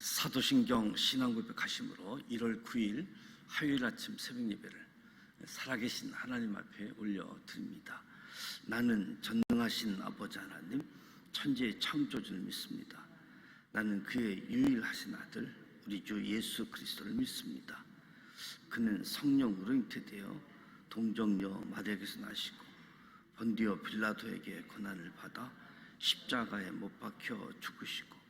사도신경 신앙고백하심으로 1월 9일 화요일 아침 새벽 예배를 살아계신 하나님 앞에 올려드립니다. 나는 전능하신 아버지 하나님, 천지의 창조주를 믿습니다. 나는 그의 유일하신 아들 우리 주 예수 그리스도를 믿습니다. 그는 성령으로 잉태되어 동정녀 마리아에게서 나시고 본디오 빌라도에게 고난을 받아 십자가에 못 박혀 죽으시고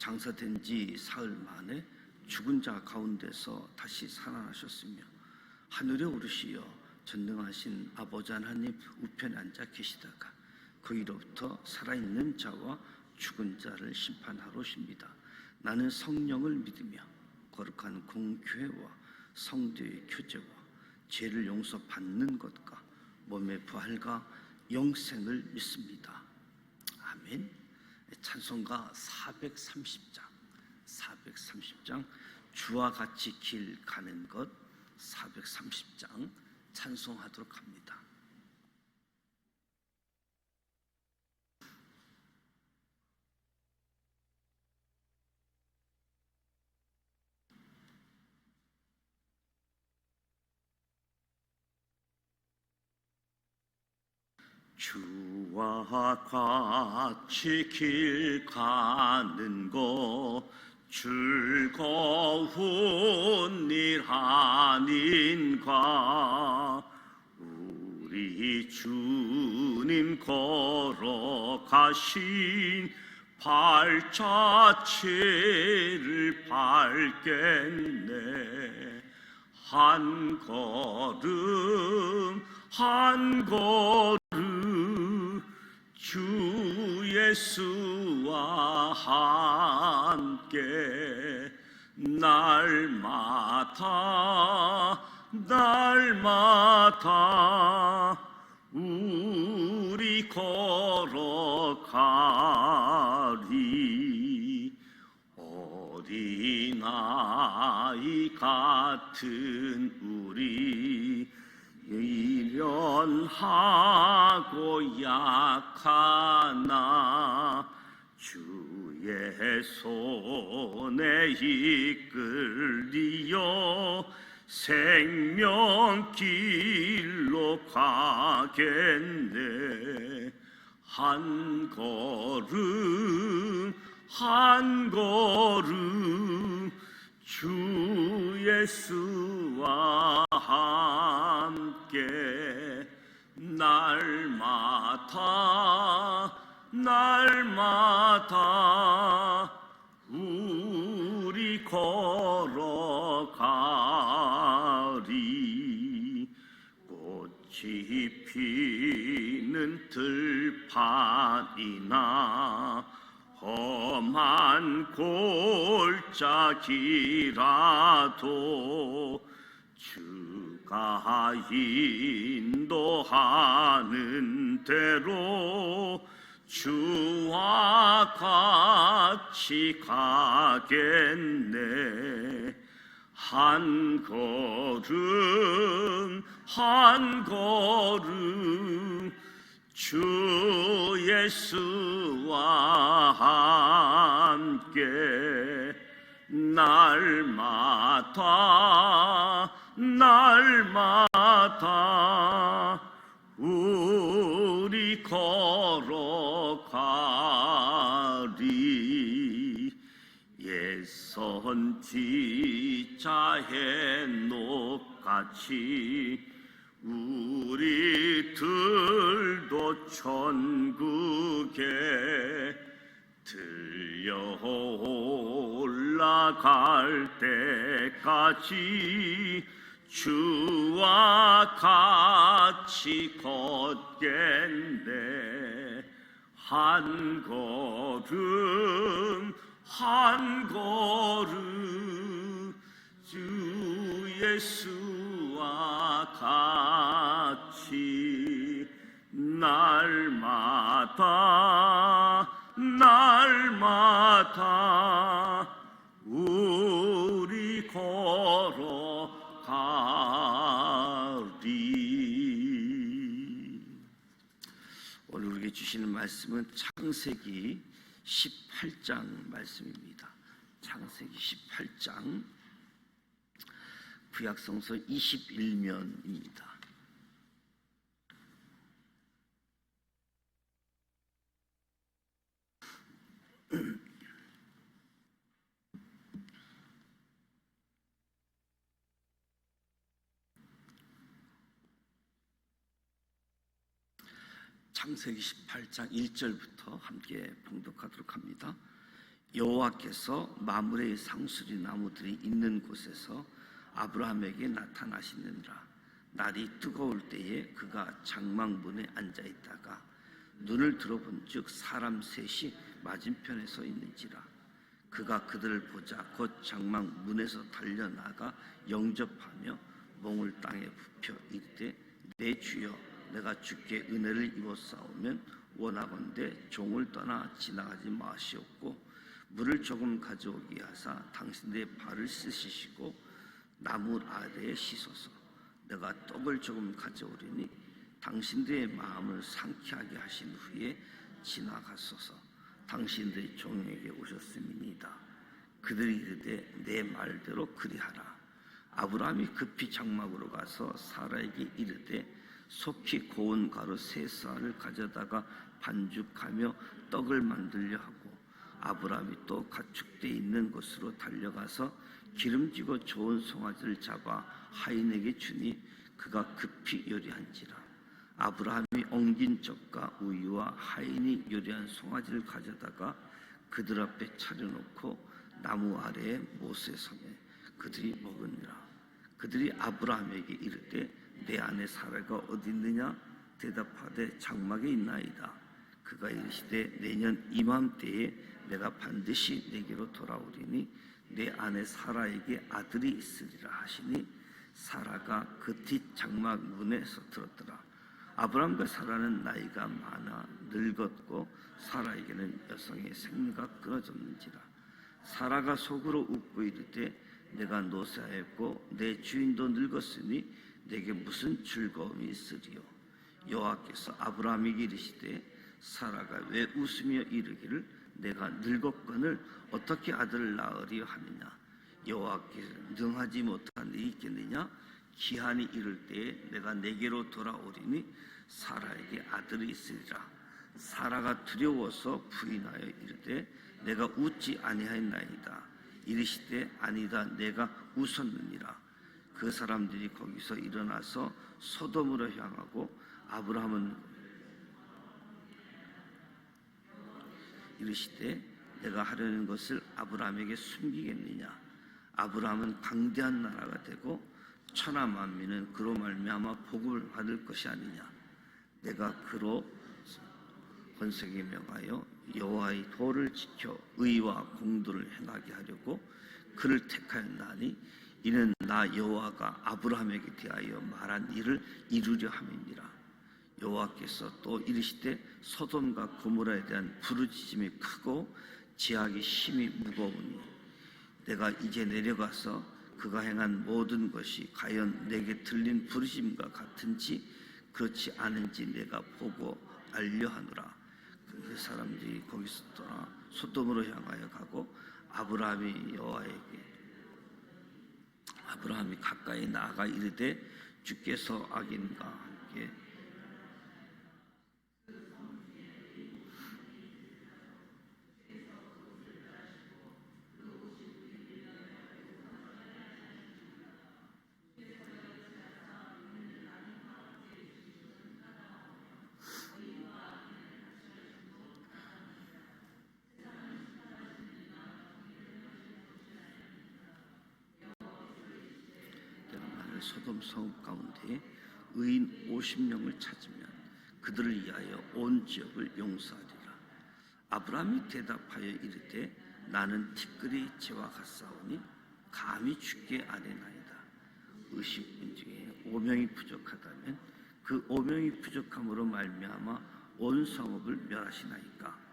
장사된 지 사흘 만에 죽은 자 가운데서 다시 살아나셨으며 하늘에 오르시어 전능하신 아버지 하나님 우편에 앉아 계시다가 거기로부터 살아있는 자와 죽은 자를 심판하러 오십니다. 나는 성령을 믿으며 거룩한 공교회와 성도의 교제와 죄를 용서받는 것과 몸의 부활과 영생을 믿습니다. 아멘. 찬송가 430장 주와 같이 길 가는 것 430장 찬송하도록 합니다. 주와 같이 길 가는 것 즐거운 일 아닌가. 우리 주님 걸어가신 발자취를 밟겠네. 한 걸음 한 걸음 주 예수와 함께 날마다 우리 걸어가리. 어린아이 같은 우리 미련하고 약하나 주의 손에 이끌리어 생명길로 가겠네. 한 걸음 한 걸음 주 예수와 함께 날마다 우리 걸어가리. 꽃이 피는 들판이나 험한 골짜기라도 주가 인도하는 대로 주와 같이 가겠네. 한 걸음 한 걸음 주 예수와 함께 날마다 우리 걸어가리. 옛선 지자의 녹같이 우리들도 천국에 들려 올라갈 때까지 주와 같이 걷겠네. 한 걸음 한 걸음 주 예수와 같이 날마다 우리 걸어가리. 오늘 우리에게 주시는 말씀은 창세기 18장 말씀입니다. 창세기 18장 구약성서 21면입니다. 창세기 18장 1절부터 함께 봉독하도록 합니다. 여호와께서 마므레의 상수리 나무들이 있는 곳에서 아브라함에게 나타나시느니라. 날이 뜨거울 때에 그가 장막문에 앉아 있다가 눈을 들어본즉 사람 셋이 맞은편에 서 있는지라. 그가 그들을 보자 곧 장막문에서 달려나가 영접하며 몸을 땅에 굽혀 이르되 내 주여 내가 주께 은혜를 입었사오면 원하건대 종을 떠나 지나가지 마시옵고 물을 조금 가져오게 하사 당신들의 발을 씻으시고 나무 아래에 씻어서 내가 떡을 조금 가져오리니 당신들의 마음을 상쾌하게 하신 후에 지나가소서. 당신들의 종에게 오셨음이니이다. 그들이 이르되 내 말대로 그리하라. 아브라함이 급히 장막으로 가서 사라에게 이르되 속히 고운 가루 3쌀을 가져다가 반죽하며 떡을 만들려 하고 아브라함이 또 가축대 있는 곳으로 달려가서 기름지고 좋은 송아지를 잡아 하인에게 주니 그가 급히 요리한지라. 아브라함이 엉긴 젖과 우유와 하인이 요리한 송아지를 가져다가 그들 앞에 차려놓고 나무 아래에 못에 섬에 그들이 먹으니라. 그들이 아브라함에게 이르되 내 아내 사라가 어디 있느냐? 대답하되 장막에 있나이다. 그가 이르시되 내년 이맘때에 내가 반드시 내게로 돌아오리니 내 아내 사라에게 아들이 있으리라 하시니 사라가 그 뒷 장막 문에서 들었더라. 아브람과 사라는 나이가 많아 늙었고 사라에게는 여성의 생리가 끊어졌는지라. 사라가 속으로 웃고 이르되 내가 노쇠하였고 내 주인도 늙었으니 내게 무슨 즐거움이 있으리요. 여호와께서 아브라함에게 이르시되 사라가 왜 웃으며 이르기를 내가 늙었거늘 어떻게 아들을 낳으리요 하느냐. 여호와께서 능하지 못한 일이 있겠느냐. 기한이 이를 때에 내가 내게로 돌아오리니 사라에게 아들이 있으리라. 사라가 두려워서 부인하여 이르되 내가 웃지 아니하였나이다. 이르시되 아니다 내가 웃었느니라. 그 사람들이 거기서 일어나서 소돔으로 향하고 아브라함은 이르시되 내가 하려는 것을 아브라함에게 숨기겠느냐. 아브라함은 강대한 나라가 되고 천하 만민은 그로 말미암아 복을 받을 것이 아니냐. 내가 그로 권세에 명하여 여호와의 도를 지켜 의와 공도를 행하게 하려고 그를 택하였나니 이는 나 여호와가 아브라함에게 대하여 말한 일을 이루려 함이니라. 여호와께서 또 이르시되 소돔과 고모라에 대한 부르짖음이 크고 제약이 심히 무거우니 내가 이제 내려가서 그가 행한 모든 것이 과연 내게 들린 부르짖음과 같은지 그렇지 않은지 내가 보고 알려 하노라. 그 사람들이 거기서 떠나 소돔으로 향하여 가고 아브라함이 가까이 나아가 이르되 주께서 악인과 함께 소돔 성읍 가운데 의인 50명을 찾으면 그들을 위하여 온 지역을 용서하리라. 아브라함이 대답하여 이르되 나는 티끌이 재와 같사오니 감히 주께 아뢰나이다. 의식분 중에 5명이 부족하다면 그 5명이 부족함으로 말미암아 온 성읍을 멸하시나이까.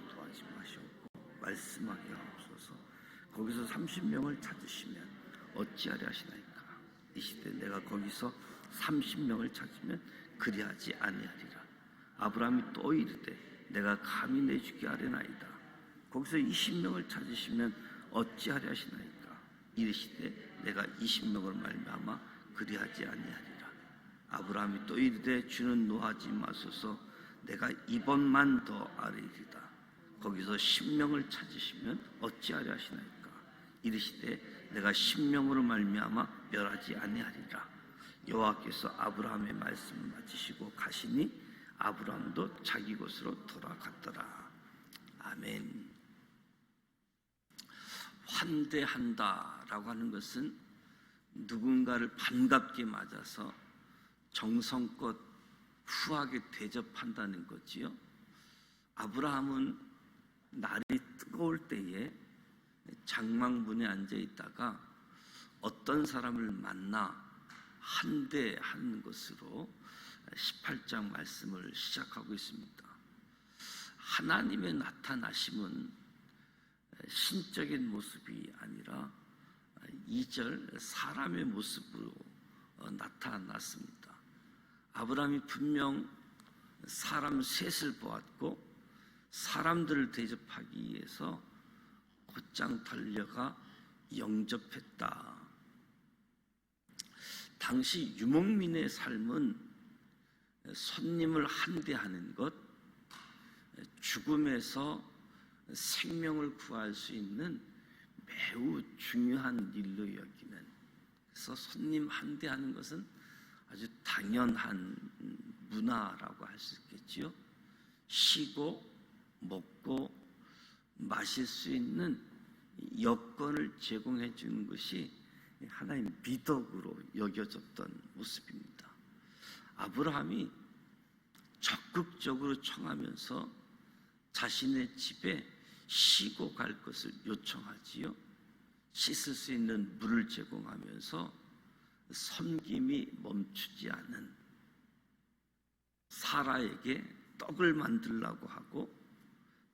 도와지 마시옵고 말씀하게 하옵소서. 거기서 30명을 찾으시면 어찌하려 하시나이까. 이 시대 내가 거기서 30명을 찾으면 그리하지 아니하리라. 아브라함이 또 이르되 내가 감히 내주게 하려나이다. 거기서 20명을 찾으시면 어찌하려 하시나이까. 이르시되 내가 20명을 말미암아 그리하지 아니하리라. 아브라함이 또 이르되 주는 노하지 마소서. 내가 이번만 더 아뢰리다. 거기서 10명을 찾으시면 어찌하려 하시나이까. 이르시되 내가 10명으로 말미암아 멸하지 아니하리라. 여호와께서 아브라함의 말씀을 마치시고 가시니 아브라함도 자기 곳으로 돌아갔더라. 아멘. 환대한다라고 하는 것은 누군가를 반갑게 맞아서 정성껏 후하게 대접한다는 거지요. 아브라함은 날이 뜨거울 때에 장막문에 앉아 있다가 어떤 사람을 만나 환대하는 것으로 18장 말씀을 시작하고 있습니다. 하나님의 나타나심은 신적인 모습이 아니라 2절 사람의 모습으로 나타났습니다. 아브라함이 분명 사람 셋을 보았고 사람들을 대접하기 위해서 곧장 달려가 영접했다. 당시 유목민의 삶은 손님을 환대하는 것, 죽음에서 생명을 구할 수 있는 매우 중요한 일로 여기는, 그래서 손님 환대하는 것은 아주 당연한 문화라고 할 수 있겠지요. 쉬고 먹고 마실 수 있는 여건을 제공해 주는 것이 하나의 미덕으로 여겨졌던 모습입니다. 아브라함이 적극적으로 청하면서 자신의 집에 쉬고 갈 것을 요청하지요. 씻을 수 있는 물을 제공하면서 섬김이 멈추지 않은 사라에게 떡을 만들라고 하고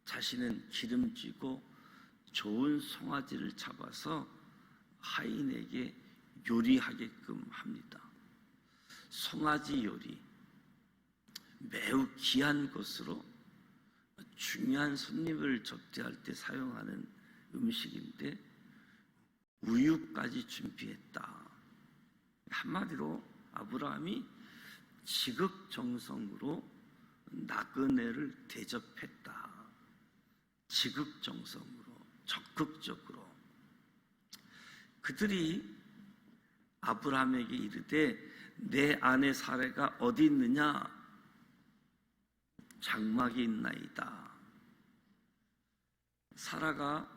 자신은 기름지고 좋은 송아지를 잡아서 하인에게 요리하게끔 합니다. 송아지 요리, 매우 귀한 것으로 중요한 손님을 접대할 때 사용하는 음식인데 우유까지 준비했다. 한마디로 아브라함이 지극정성으로 나그네를 대접했다. 지극정성으로, 적극적으로. 그들이 아브라함에게 이르되 내 아내 사라가 어디 있느냐? 장막에 있나이다. 사라가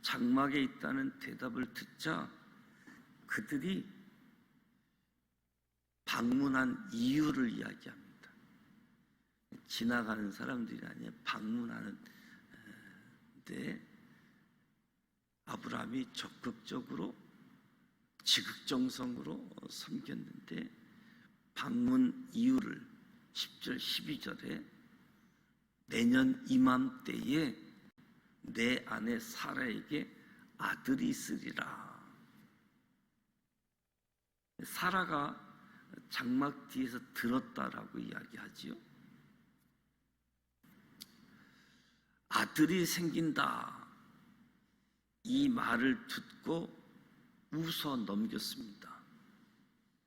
장막에 있다는 대답을 듣자 그들이 방문한 이유를 이야기합니다. 지나가는 사람들이 아니라 방문하는데 아브라함이 적극적으로 지극정성으로 섬겼는데 방문 이유를 10절 12절에 내년 이맘때에 내 아내 사라에게 아들이 있으리라. 사라가 장막 뒤에서 들었다라고 이야기하지요. 아들이 생긴다. 이 말을 듣고 웃어 넘겼습니다.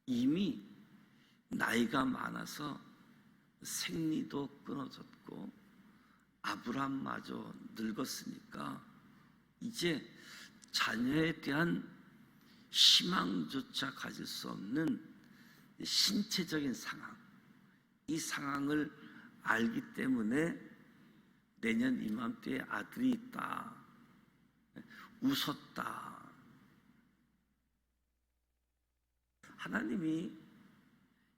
이미 나이가 많아서 생리도 끊어졌고 아브라함마저 늙었으니까 이제 자녀에 대한 희망조차 가질 수 없는 신체적인 상황, 이 상황을 알기 때문에 내년 이맘때에 아들이 있다. 웃었다. 하나님이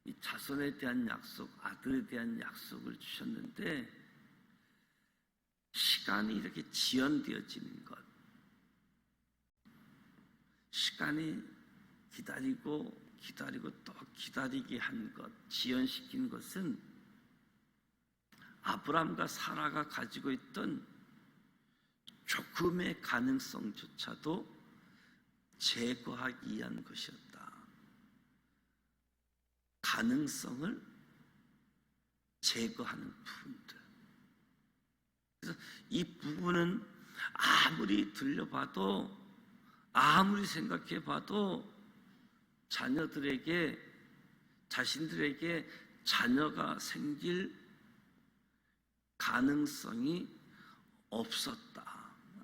이 자손에 대한 약속, 아들에 대한 약속을 주셨는데 시간이 이렇게 지연되어지는 것, 시간이 기다리고 또 기다리게 한 것, 지연시킨 것은 아브람과 사라가 가지고 있던 조금의 가능성조차도 제거하기 위한 것이었다. 가능성을 제거하는 부분들. 그래서 이 부분은 아무리 들려봐도, 아무리 생각해봐도 자녀들에게, 자신들에게 자녀가 생길 가능성이 없었다.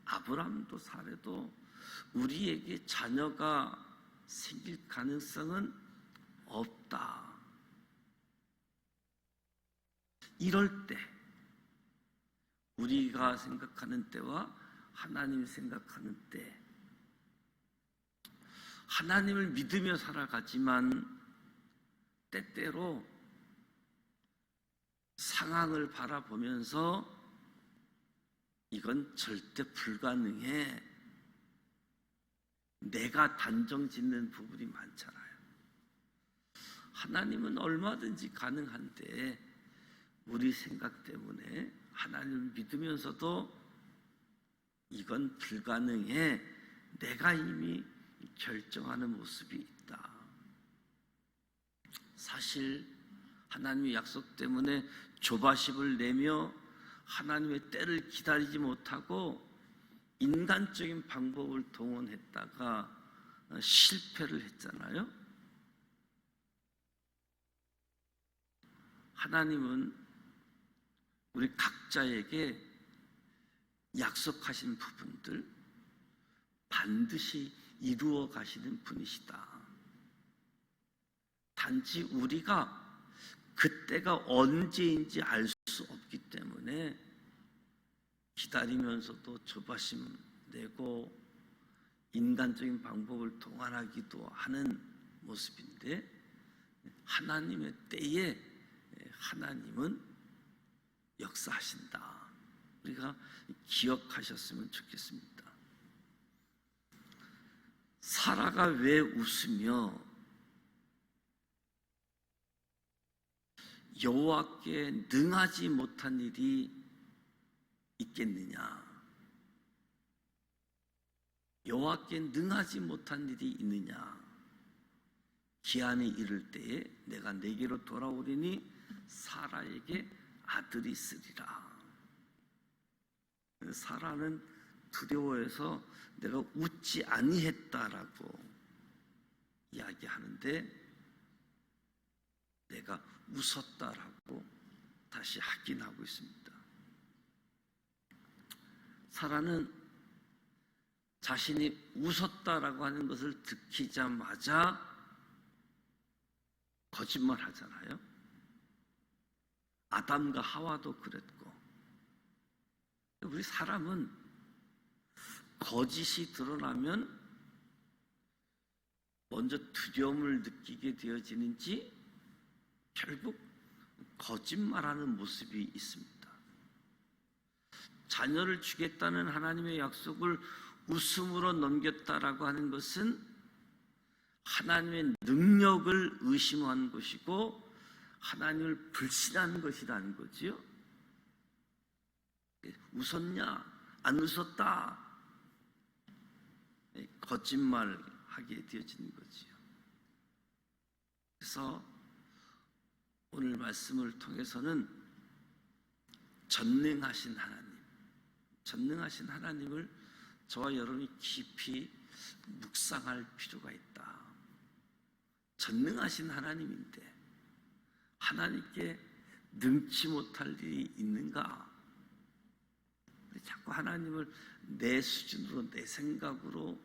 아브라함도 사례도 우리에게 자녀가 생길 가능성은 없다. 이럴 때, 우리가 생각하는 때와 하나님이 생각하는 때, 하나님을 믿으며 살아가지만 때때로 상황을 바라보면서 이건 절대 불가능해, 내가 단정 짓는 부분이 많잖아요. 하나님은 얼마든지 가능한데 우리 생각 때문에 하나님을 믿으면서도 이건 불가능해, 내가 이미 결정하는 모습이 있다. 사실 하나님의 약속 때문에 조바심을 내며 하나님의 때를 기다리지 못하고 인간적인 방법을 동원했다가 실패를 했잖아요. 하나님은 우리 각자에게 약속하신 부분들 반드시 이루어 가시는 분이시다. 단지 우리가 그때가 언제인지 알 수 없기 때문에 기다리면서도 조바심 내고 인간적인 방법을 동원하기도 하는 모습인데, 하나님의 때에 하나님은 역사하신다. 우리가 기억하셨으면 좋겠습니다. 사라가 왜 웃으며 여호와께 능하지 못한 일이 있겠느냐? 여호와께 능하지 못한 일이 있느냐? 기한이 이를 때에 내가 내게로 돌아오리니 사라에게 아들이 있으리라. 사라는 두려워해서 내가 웃지 아니했다라고 이야기하는데, 내가 웃었다라고 다시 확인하고 있습니다. 사라는 자신이 웃었다라고 하는 것을 듣기자마자 거짓말 하잖아요. 아담과 하와도 그랬고, 우리 사람은 거짓이 드러나면 먼저 두려움을 느끼게 되어지는지 결국 거짓말하는 모습이 있습니다. 자녀를 주겠다는 하나님의 약속을 웃음으로 넘겼다라고 하는 것은 하나님의 능력을 의심한 것이고 하나님을 불신한 것이라는 거지요. 웃었냐? 안 웃었다. 거짓말하게 되어지는 거지요. 그래서 오늘 말씀을 통해서는 전능하신 하나님을 저와 여러분이 깊이 묵상할 필요가 있다. 전능하신 하나님인데 하나님께 능치 못할 일이 있는가? 자꾸 하나님을 내 수준으로, 내 생각으로,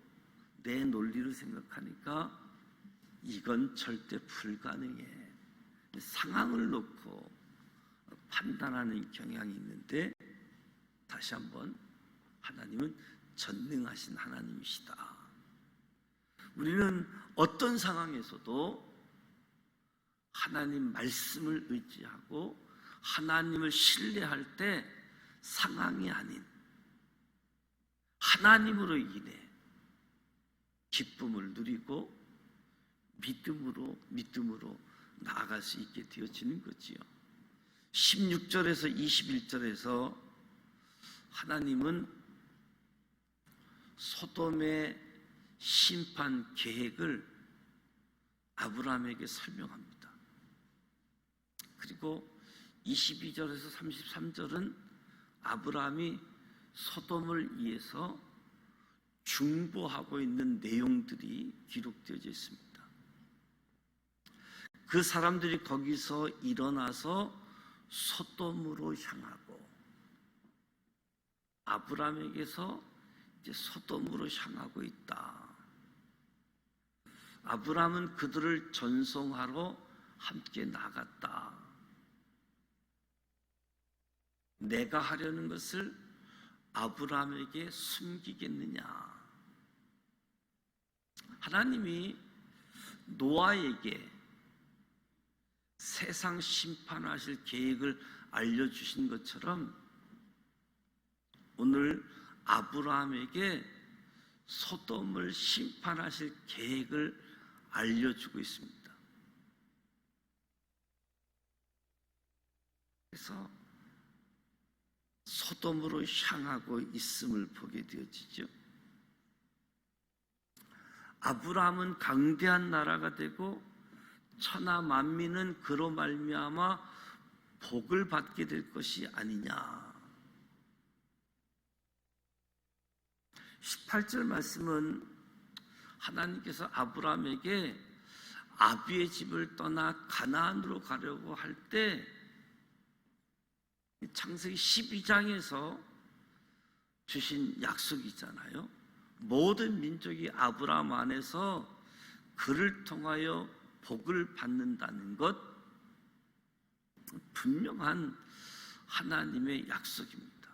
내 논리로 생각하니까 이건 절대 불가능해. 상황을 놓고 판단하는 경향이 있는데, 다시 한번 하나님은 전능하신 하나님이시다. 우리는 어떤 상황에서도 하나님 말씀을 의지하고 하나님을 신뢰할 때 상황이 아닌 하나님으로 인해 기쁨을 누리고 믿음으로 나아갈 수 있게 되어지는 거지요. 16절에서 21절에서 하나님은 소돔의 심판 계획을 아브라함에게 설명합니다. 그리고 22절에서 33절은 아브라함이 소돔을 위해서 중보하고 있는 내용들이 기록되어져 있습니다. 그 사람들이 거기서 일어나서 소돔으로 향하고, 아브라함에게서 이제 소돔으로 향하고 있다. 아브라함은 그들을 전송하러 함께 나갔다. 내가 하려는 것을 아브라함에게 숨기겠느냐? 하나님이 노아에게 세상 심판하실 계획을 알려주신 것처럼 오늘 아브라함에게 소돔을 심판하실 계획을 알려주고 있습니다. 그래서 소돔으로 향하고 있음을 보게 되어지죠. 아브라함은 강대한 나라가 되고 천하 만민은 그로 말미암아 복을 받게 될 것이 아니냐. 18절 말씀은 하나님께서 아브라함에게 아비의 집을 떠나 가나안으로 가려고 할 때 창세기 12장에서 주신 약속이잖아요. 모든 민족이 아브라함 안에서 그를 통하여 복을 받는다는 것, 분명한 하나님의 약속입니다.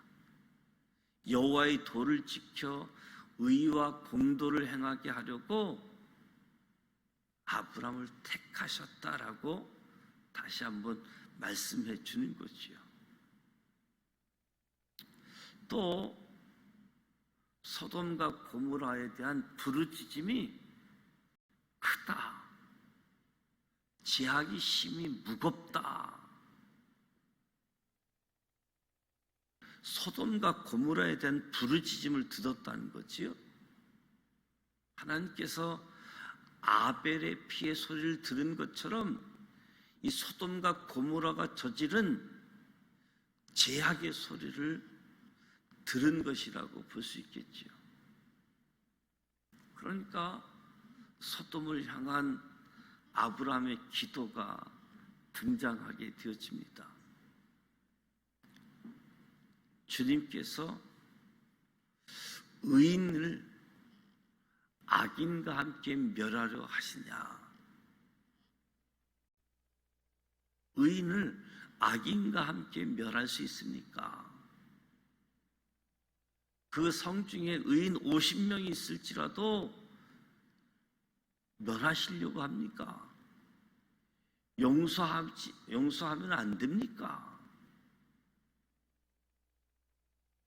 여호와의 도를 지켜 의와 공도를 행하게 하려고 아브라함을 택하셨다라고 다시 한번 말씀해 주는 거지요. 또 소돔과 고모라에 대한 부르짖음이 크다, 제약이 심히 무겁다. 소돔과 고모라에 대한 부르짖음을 들었다는 거지요. 하나님께서 아벨의 피의 소리를 들은 것처럼 이 소돔과 고모라가 저지른 제약의 소리를 들은 것이라고 볼 수 있겠지요. 그러니까 소돔을 향한 아브라함의 기도가 등장하게 되어집니다. 주님께서 의인을 악인과 함께 멸하려 하시냐? 의인을 악인과 함께 멸할 수 있습니까? 그 성 중에 의인 50명이 있을지라도 멸하시려고 합니까? 용서하면 안 됩니까?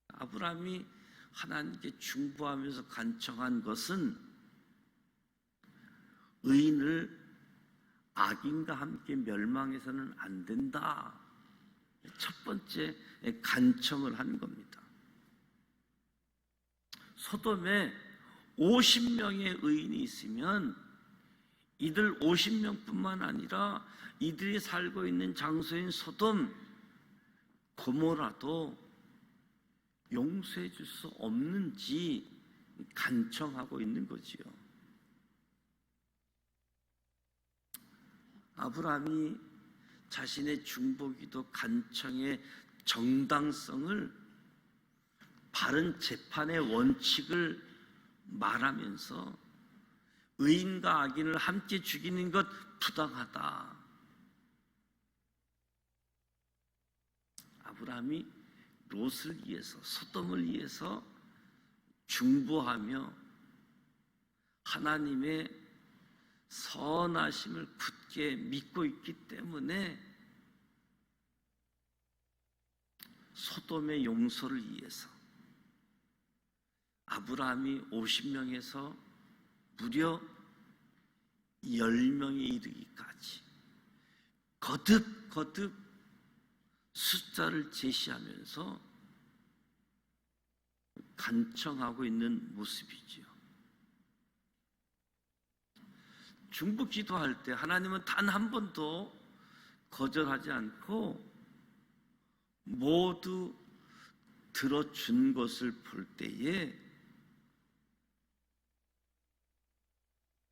아브라함이 하나님께 중보하면서 간청한 것은 의인을 악인과 함께 멸망해서는 안 된다. 첫 번째 간청을 한 겁니다. 소돔에 50명의 의인이 있으면 이들 50명뿐만 아니라 이들이 살고 있는 장소인 소돔, 고모라도 용서해 줄 수 없는지 간청하고 있는 거지요. 아브라함이 자신의 중보기도 간청의 정당성을, 바른 재판의 원칙을 말하면서 의인과 악인을 함께 죽이는 것 부당하다. 아브라함이 롯을 위해서, 소돔을 위해서 중보하며 하나님의 선하심을 굳게 믿고 있기 때문에 소돔의 용서를 위해서 아브라함이 50명에서 무려 10명에 이르기까지 거듭 숫자를 제시하면서 간청하고 있는 모습이지요. 중보 기도할 때 하나님은 단 한 번도 거절하지 않고 모두 들어준 것을 볼 때에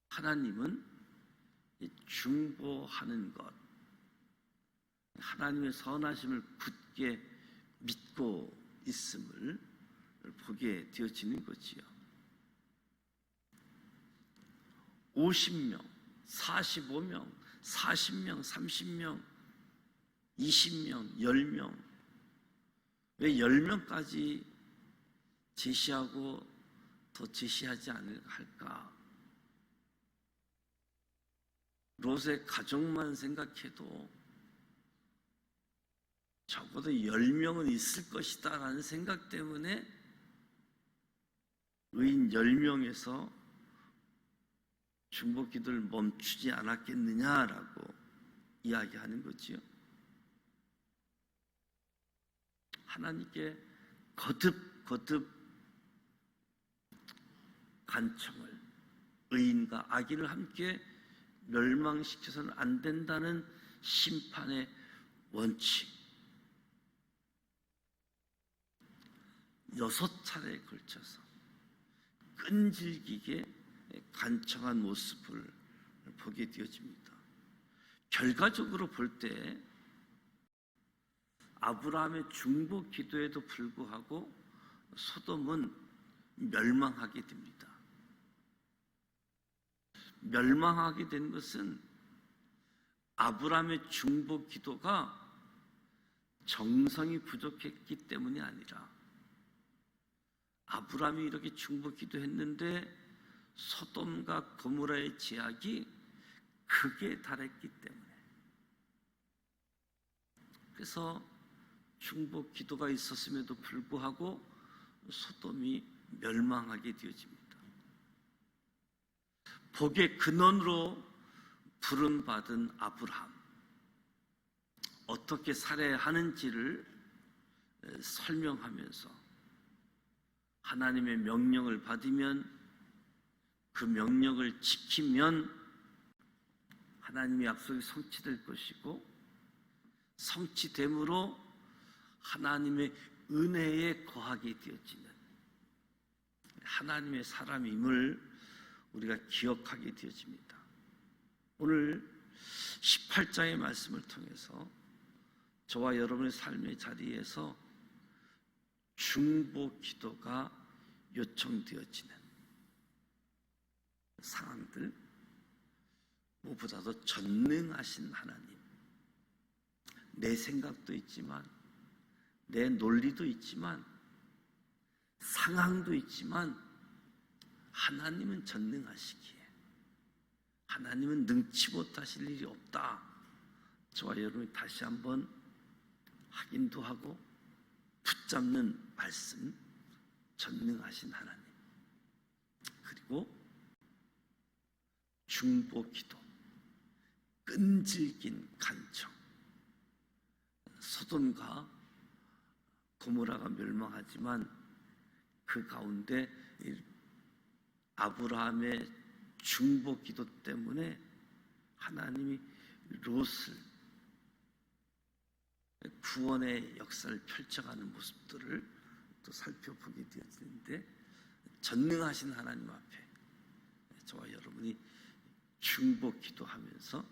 하나님은 중보하는 것, 하나님의 선하심을 굳게 믿고 있음을 보게 되어지는 거지요. 50명, 45명, 40명, 30명, 20명, 10명. 왜 10명까지 제시하고 더 제시하지 않을까? 롯의 가족만 생각해도 적어도 10명은 있을 것이다 라는 생각 때문에 의인 10명에서 중보 기도를 멈추지 않았겠느냐라고 이야기하는 거지요. 하나님께 거듭 간청을, 의인과 악인을 함께 멸망시켜서는 안 된다는 심판의 원칙, 6차례에 걸쳐서 끈질기게 간청한 모습을 보게 되어집니다. 결과적으로 볼 때 아브라함의 중보 기도에도 불구하고 소돔은 멸망하게 됩니다. 멸망하게 된 것은 아브라함의 중보 기도가 정성이 부족했기 때문이 아니라 아브라함이 이렇게 중보 기도했는데 소돔과 고모라의 제약이 극에 달했기 때문에, 그래서 중보 기도가 있었음에도 불구하고 소돔이 멸망하게 되어집니다. 복의 근원으로 부름받은 아브라함, 어떻게 살아야하는지를 설명하면서 하나님의 명령을 받으면, 그 명령을 지키면 하나님의 약속이 성취될 것이고, 성취됨으로 하나님의 은혜에 거하게 되어지는 하나님의 사람임을 우리가 기억하게 되어집니다. 오늘 18장의 말씀을 통해서 저와 여러분의 삶의 자리에서 중보 기도가 요청되어지는 상황들, 무엇보다도 전능하신 하나님, 내 생각도 있지만, 내 논리도 있지만, 상황도 있지만 하나님은 전능하시기에 하나님은 능치 못하실 일이 없다. 저와 여러분이 다시 한번 확인도 하고 붙잡는 말씀, 전능하신 하나님, 그리고 중보 기도, 끈질긴 간청. 소돔과 고모라가 멸망하지만 그 가운데 아브라함의 중보 기도 때문에 하나님이 롯을 구원의 역사를 펼쳐가는 모습들을 또 살펴보게 되어지는데, 전능하신 하나님 앞에 저와 여러분이 중보 기도하면서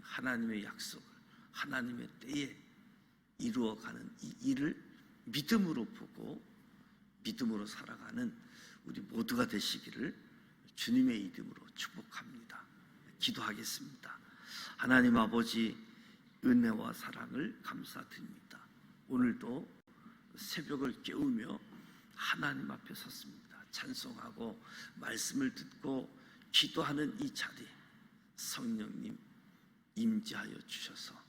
하나님의 약속을 하나님의 때에 이루어가는 이 일을 믿음으로 보고 믿음으로 살아가는 우리 모두가 되시기를 주님의 이름으로 축복합니다. 기도하겠습니다. 하나님 아버지, 은혜와 사랑을 감사드립니다. 오늘도 새벽을 깨우며 하나님 앞에 섰습니다. 찬송하고 말씀을 듣고 기도하는 이 자리, 성령님 임재하여 주셔서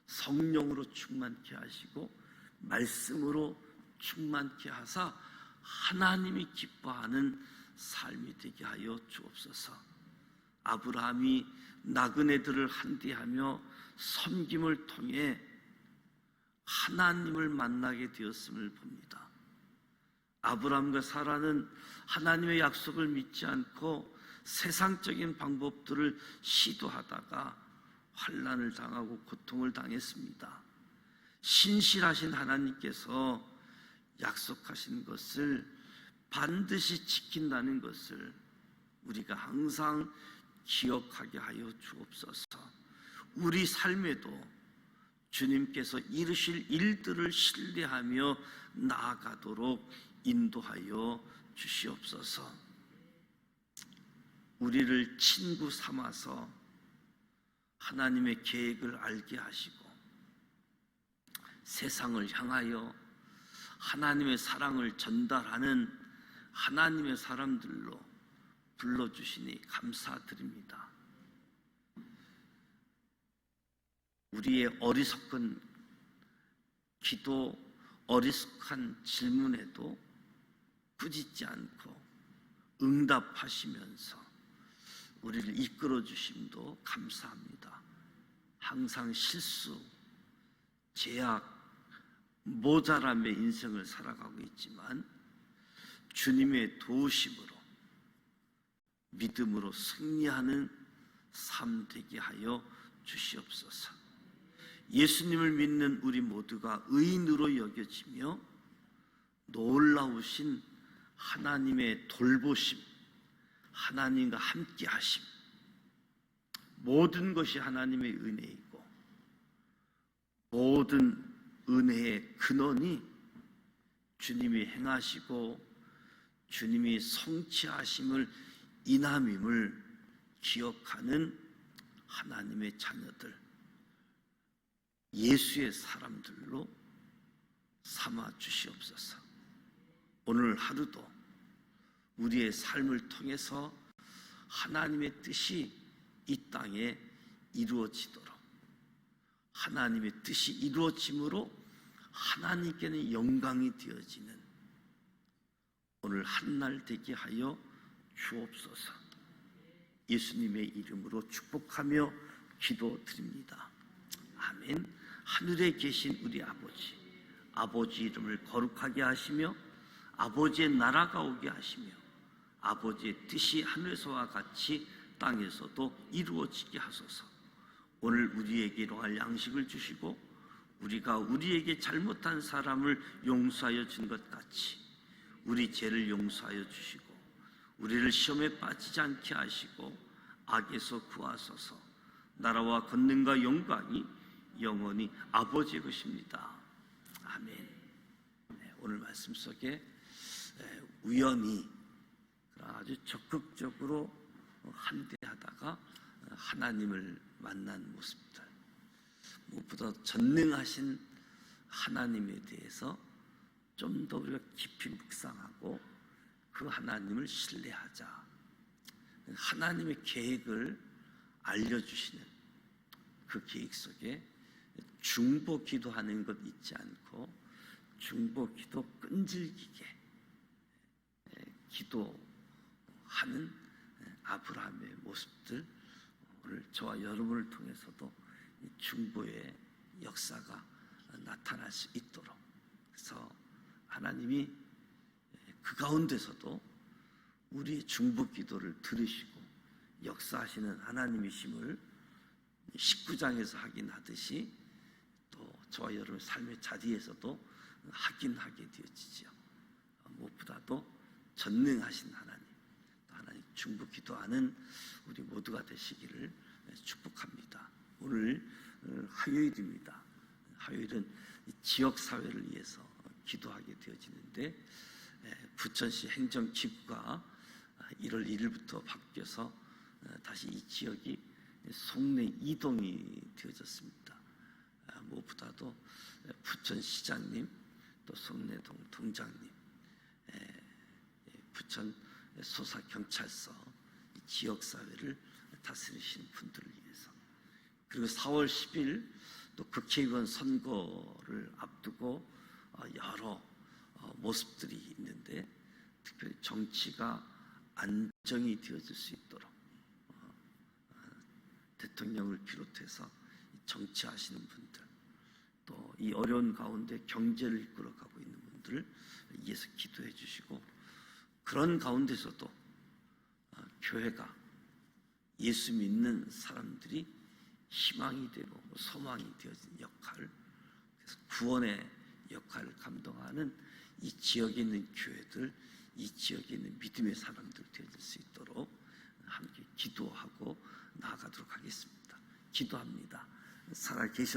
성령으로 충만케 하시고 말씀으로 충만케 하사 하나님이 기뻐하는 삶이 되게 하여 주옵소서. 아브라함이 나그네들을 한대하며 섬김을 통해 하나님을 만나게 되었음을 봅니다. 아브라함과 사라는 하나님의 약속을 믿지 않고 세상적인 방법들을 시도하다가 환난을 당하고 고통을 당했습니다. 신실하신 하나님께서 약속하신 것을 반드시 지킨다는 것을 우리가 항상 기억하게 하여 주옵소서. 우리 삶에도 주님께서 이루실 일들을 신뢰하며 나아가도록 인도하여 주시옵소서. 우리를 친구 삼아서 하나님의 계획을 알게 하시고 세상을 향하여 하나님의 사랑을 전달하는 하나님의 사람들로 불러주시니 감사드립니다. 우리의 어리석은 기도, 어리숙한 질문에도 꾸짖지 않고 응답하시면서 우리를 이끌어 주심도 감사합니다. 항상 실수, 제약, 모자람의 인생을 살아가고 있지만 주님의 도우심으로 믿음으로 승리하는 삶 되게 하여 주시옵소서. 예수님을 믿는 우리 모두가 의인으로 여겨지며 놀라우신 하나님의 돌보심, 하나님과 함께 하심, 모든 것이 하나님의 은혜이고 모든 은혜의 근원이 주님이 행하시고 주님이 성취하심을 인함임을 기억하는 하나님의 자녀들, 예수의 사람들로 삼아 주시옵소서. 오늘 하루도 우리의 삶을 통해서 하나님의 뜻이 이 땅에 이루어지도록, 하나님의 뜻이 이루어짐으로 하나님께는 영광이 되어지는 오늘 한날 되게 하여 주옵소서. 예수님의 이름으로 축복하며 기도드립니다. 아멘. 하늘에 계신 우리 아버지, 아버지 이름을 거룩하게 하시며 아버지의 나라가 오게 하시며 아버지의 뜻이 하늘에서와 같이 땅에서도 이루어지게 하소서. 오늘 우리에게 일용할 양식을 주시고 우리가 우리에게 잘못한 사람을 용서하여 준 것 같이 우리 죄를 용서하여 주시고 우리를 시험에 빠지지 않게 하시고 악에서 구하소서. 나라와 권능과 영광이 영원히 아버지의 것입니다. 아멘. 오늘 말씀 속에 우연히 아주 적극적으로 함대하다가 하나님을 만난 모습들, 무엇보다 전능하신 하나님에 대해서 좀 더 우리가 깊이 묵상하고 그 하나님을 신뢰하자. 하나님의 계획을 알려주시는 그 계획 속에 중보 기도하는 것 잊지 않고 중보 기도 끈질기게 기도하는 아브라함의 모습들, 오늘 저와 여러분을 통해서도 중보의 역사가 나타날 수 있도록, 그래서 하나님이 그 가운데서도 우리의 중보 기도를 들으시고 역사하시는 하나님이심을 19장에서 확인하듯이 또 저와 여러분의 삶의 자리에서도 확인하게 되어지죠. 무엇보다도 전능하신 하나님, 하나님 중보 기도하는 우리 모두가 되시기를 축복합니다. 오늘 화요일입니다. 화요일은 지역사회를 위해서 기도하게 되어지는데 부천시 행정기구가 1월 1일부터 바뀌어서 다시 이 지역이 송내 이동이 되어졌습니다. 무엇보다도 부천시장님, 또 송내동 동장님, 부천 소사경찰서 지역사회를 다스리신 분들을 위해서, 그리고 4월 10일 또 국회의원 선거를 앞두고 여러 모습들이 있는데 특별히 정치가 안정이 되어질 수 있도록 대통령을 비롯해서 정치하시는 분들, 또 이 어려운 가운데 경제를 이끌어가고 있는 분들, 사람들을 위해서 기도해 주시고, 그런 가운데서도 교회가 예수 믿는 사람들이 희망이 되고 소망이 되어진 역할, 그래서 구원의 역할을 감당하는 이 지역에 있는 교회들, 이 지역에 있는 믿음의 사람들 되어질 수 있도록 함께 기도하고 나아가도록 하겠습니다. 기도합니다. 살아계신